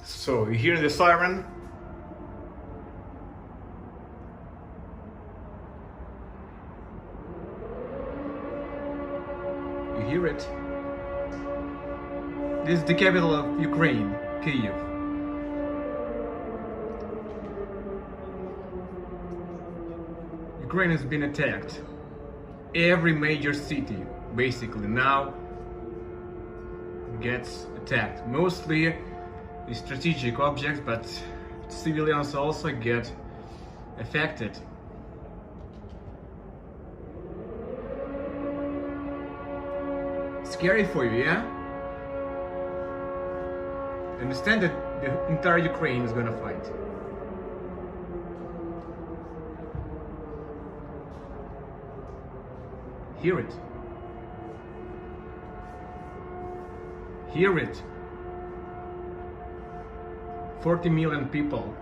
So you hear the siren? You hear it? This is the capital of Ukraine, Kyiv. Ukraine has been attacked. Every major city, basically, now gets attacked. Mostly the strategic objects, but civilians also get affected. Scary for you, yeah? Understand that the entire Ukraine is gonna fight. Hear it. Hear it. 40 million people